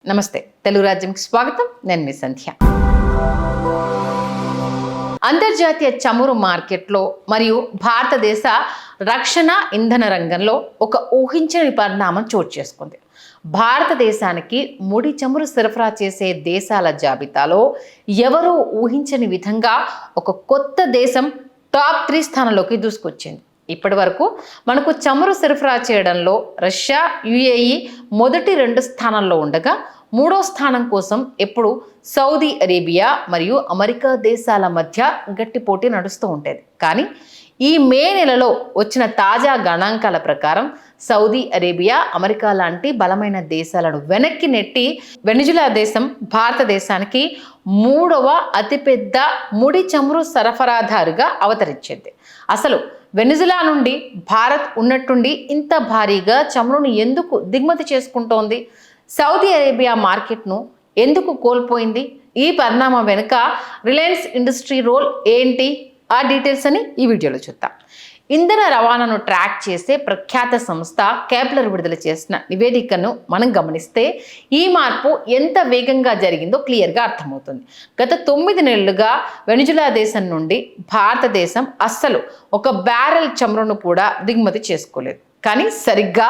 నమస్తే తెలుగు రాజ్యంకి స్వాగతం. నేను మీ సంధ్య. అంతర్జాతీయ చమురు మార్కెట్లో మరియు భారతదేశ రక్షణ ఇంధన రంగంలో ఒక ఊహించని పరిణామం చోటు చేసుకుంది. భారతదేశానికి ముడి చమురు సరఫరా చేసే దేశాల జాబితాలో ఎవరూ ఊహించని విధంగా ఒక కొత్త దేశం టాప్ 3 స్థానంలోకి దూసుకొచ్చింది. ఇప్పటి వరకు మనకు చమురు సరఫరా చేయడంలో రష్యా, యుఏఈ మొదటి 2 స్థానాల్లో ఉండగా మూడో స్థానం కోసం ఎప్పుడు సౌదీ అరేబియా మరియు అమెరికా దేశాల మధ్య గట్టి పోటీ నడుస్తూ ఉండేది. కానీ ఈ మే నెలలో వచ్చిన తాజా గణాంకాల ప్రకారం సౌదీ అరేబియా, అమెరికా లాంటి బలమైన దేశాలను వెనక్కి నెట్టి వెనిజులా దేశం భారతదేశానికి 3వ అతిపెద్ద ముడి చమురు సరఫరాదారుగా అవతరించింది. అసలు వెనిజులా నుండి భారత్ ఉన్నట్టుండి ఇంత భారీగా చమురును ఎందుకు దిగుమతి చేసుకుంటోంది? సౌదీ అరేబియా మార్కెట్ను ఎందుకు కోల్పోయింది? ఈ పరిణామం వెనుక రిలయన్స్ ఇండస్ట్రీ రోల్ ఏంటి? ఆ డీటెయిల్స్ అని ఈ వీడియోలో చూద్దాం. ఇంధన రవాణాను ట్రాక్ చేసే ప్రఖ్యాత సంస్థ కేప్లర్ విడుదల చేసిన నివేదికను మనం గమనిస్తే ఈ మార్పు ఎంత వేగంగా జరిగిందో క్లియర్గా అర్థమవుతుంది. గత 9 నెలలుగా వెనిజులా దేశం నుండి భారతదేశం అస్సలు ఒక బ్యారెల్ చమురును కూడా దిగుమతి చేసుకోలేదు. కానీ సరిగ్గా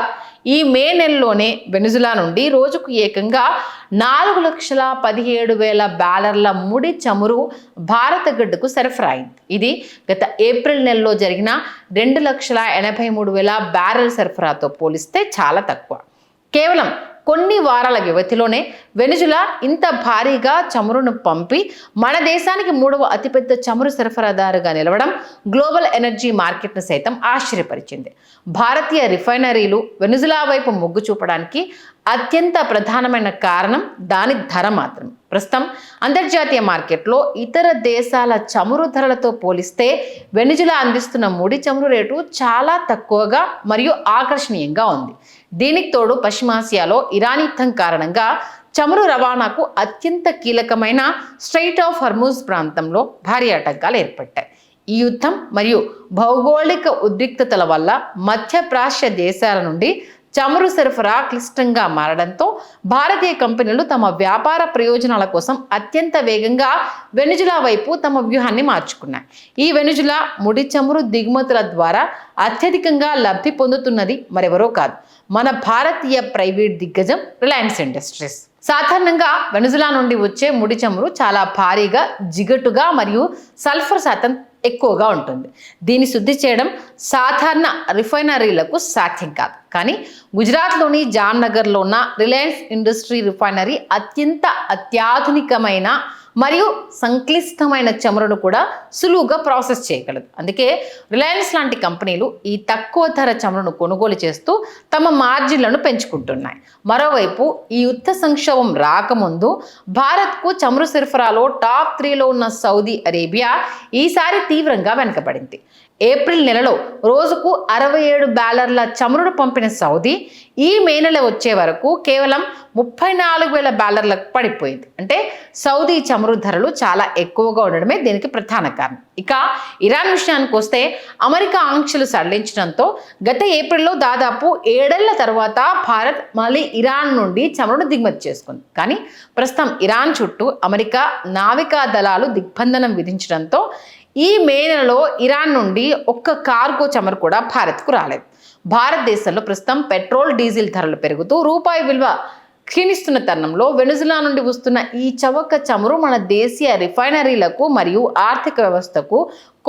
ఈ మే నెలలోనే వెనిజులా నుండి రోజుకు ఏకంగా 4,17,000 బ్యాలర్ల ముడి చమురు భారత గడ్డకు సరఫరా అయింది. ఇది గత ఏప్రిల్ నెలలో జరిగిన 2,83,000 బ్యారెల్ సరఫరాతో పోలిస్తే చాలా తక్కువ. కేవలం కొన్ని వారాల వ్యవధిలోనే వెనిజులా ఇంత భారీగా చమురును పంపి మన దేశానికి 3వ అతిపెద్ద చమురు సరఫరాదారుగా నిలవడం గ్లోబల్ ఎనర్జీ మార్కెట్ను సైతం ఆశ్చర్యపరిచింది. భారతీయ రిఫైనరీలు వెనిజులా వైపు మొగ్గు చూపడానికి అత్యంత ప్రధానమైన కారణం దాని ధర మాత్రమే. ప్రస్తుతం అంతర్జాతీయ మార్కెట్లో ఇతర దేశాల చమురు ధరలతో పోలిస్తే వెనిజులా అందిస్తున్న ముడి చమురు రేటు చాలా తక్కువగా మరియు ఆకర్షణీయంగా ఉంది. దీనికి తోడు పశ్చిమాసియాలో ఇరాన్ యుద్ధం కారణంగా చమురు రవాణాకు అత్యంత కీలకమైన స్ట్రెయిట్ ఆఫ్ హర్మూజ్ ప్రాంతంలో భారీ ఆటంకాలు ఏర్పడ్డాయి. ఈ యుద్ధం మరియు భౌగోళిక ఉద్రిక్తతల వల్ల మధ్యప్రాచ్య దేశాల నుండి చమురు సరఫరా క్లిష్టంగా మారడంతో భారతీయ కంపెనీలు తమ వ్యాపార ప్రయోజనాల కోసం అత్యంత వేగంగా వెనిజులా వైపు తమ వ్యూహాన్ని మార్చుకున్నాయి. ఈ వెనిజులా ముడి చమురు దిగుమతుల ద్వారా అత్యధికంగా లబ్ధి పొందుతున్నది మరెవరో కాదు, మన భారతీయ ప్రైవేట్ దిగ్గజం రిలయన్స్ ఇండస్ట్రీస్. సాధారణంగా వెనిజులా నుండి వచ్చే ముడి చమురు చాలా భారీగా, జిగటుగా మరియు సల్ఫర్ శాతం ఎక్కువగా ఉంటుంది. దీన్ని శుద్ధి చేయడం సాధారణ రిఫైనరీలకు సాధ్యం కాదు. కానీ గుజరాత్లోని జామ్నగర్లో ఉన్న రిలయన్స్ ఇండస్ట్రీ రిఫైనరీ అత్యాధునికమైన మరియు సంక్లిష్టమైన చమురును కూడా సులువుగా ప్రాసెస్ చేయగలదు. అందుకే రిలయన్స్ లాంటి కంపెనీలు ఈ తక్కువ ధర చమురును కొనుగోలు చేస్తూ తమ మార్జిన్లను పెంచుకుంటున్నాయి. మరోవైపు ఈ యుద్ధ సంక్షోభం రాకముందు భారత్కు చమురు సరఫరాలో టాప్ 3లో ఉన్న సౌదీ అరేబియా ఈసారి తీవ్రంగా వెనుకబడింది. ఏప్రిల్ నెలలో రోజుకు 67 బ్యాలర్ల చమురును పంపిన సౌదీ ఈ మే నెల వచ్చే వరకు కేవలం 34,000 బ్యాలర్లకు పడిపోయింది. అంటే సౌదీ చమురు ధరలు చాలా ఎక్కువగా ఉండడమే దీనికి ప్రధాన కారణం. ఇక ఇరాన్ విషయానికి వస్తే అమెరికా ఆంక్షలు సడలించడంతో గత ఏప్రిల్లో దాదాపు 7 ఏళ్ల తర్వాత భారత్ మళ్ళీ ఇరాన్ నుండి చమురును దిగుమతి చేసుకుంది. కానీ ప్రస్తుతం ఇరాన్ చుట్టూ అమెరికా నావికా దళాలు దిగ్బంధనం విధించడంతో ఈ మే నెలలో ఇరాన్ నుండి ఒక్క కార్గో చమురు కూడా భారత్కు రాలేదు. భారతదేశంలో ప్రస్తుతం పెట్రోల్, డీజిల్ ధరలు పెరుగుతూ రూపాయి విలువ క్షీణిస్తున్న తరుణంలో వెనిజులా నుండి వస్తున్న ఈ చవక చమురు మన దేశీయ రిఫైనరీలకు మరియు ఆర్థిక వ్యవస్థకు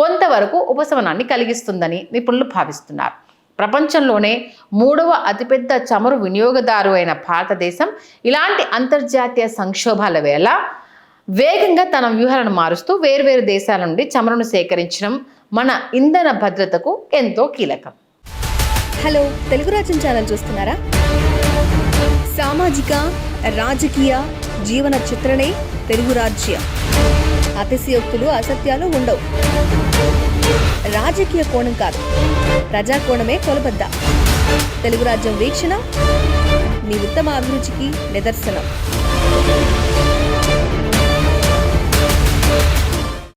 కొంతవరకు ఉపశమనాన్ని కలిగిస్తుందని నిపుణులు భావిస్తున్నారు. ప్రపంచంలోనే 3వ అతిపెద్ద చమురు వినియోగదారు అయిన భారతదేశం ఇలాంటి అంతర్జాతీయ సంక్షోభాల వేళ వేగంగా తన వ్యూహాలను మారుస్తూ వేర్వేరు దేశాల నుండి చమురును సేకరించడం మన ఇంధన భద్రతకు ఎంతో కీలకం. హలో, తెలుగు రాజ్యం ఛానల్ చూస్తున్నారా? సామాజిక, రాజకీయ, జీవన చిత్రణే తెలుగు రాజ్యం. అతిశయోక్తులు, అసత్యాలు ఉండవు. రాజకీయ కోణం కాదు, ప్రజా కోణమే కొలబద్ద. తెలుగు రాజ్యం వీక్షణ మీ ఉత్తమ అభిరుచికి నిదర్శనం.